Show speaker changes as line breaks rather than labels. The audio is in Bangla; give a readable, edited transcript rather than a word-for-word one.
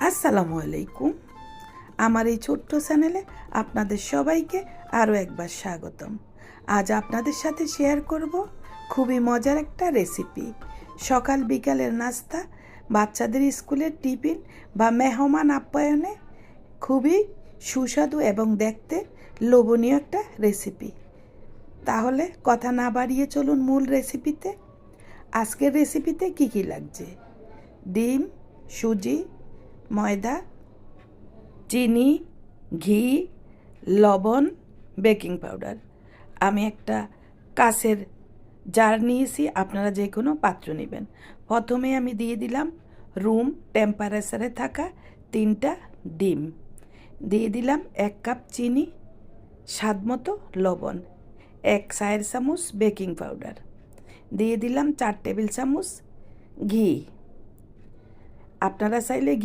আসসালামু আলাইকুম। আমার এই ছোট্ট চ্যানেলে আপনাদের সবাইকে আরও একবার স্বাগতম। আজ আপনাদের সাথে শেয়ার করব খুবই মজার একটা রেসিপি। সকাল বিকালের নাস্তা, বাচ্চাদের স্কুলের টিফিন বা মেহমান আপ্যায়নে খুবই সুস্বাদু এবং দেখতে লোভনীয় একটা রেসিপি। তাহলে কথা না বাড়িয়ে চলুন মূল রেসিপিতে। আজকের রেসিপিতে কি কি লাগছে: ডিম, সুজি, ময়দা, চিনি, ঘি, লবণ, বেকিং পাউডার। আমি একটা কাঁচের জার নিয়েছি, আপনারা যে কোনো পাত্র নেবেন। প্রথমে আমি দিয়ে দিলাম রুম টেম্পারেচারে থাকা 3টা ডিম, দিয়ে দিলাম 1 কাপ চিনি, স্বাদ মতো লবণ, 1 চায়ের চামচ বেকিং পাউডার, দিয়ে দিলাম 4 টেবিল চামচ ঘি। আপনারা চাইলে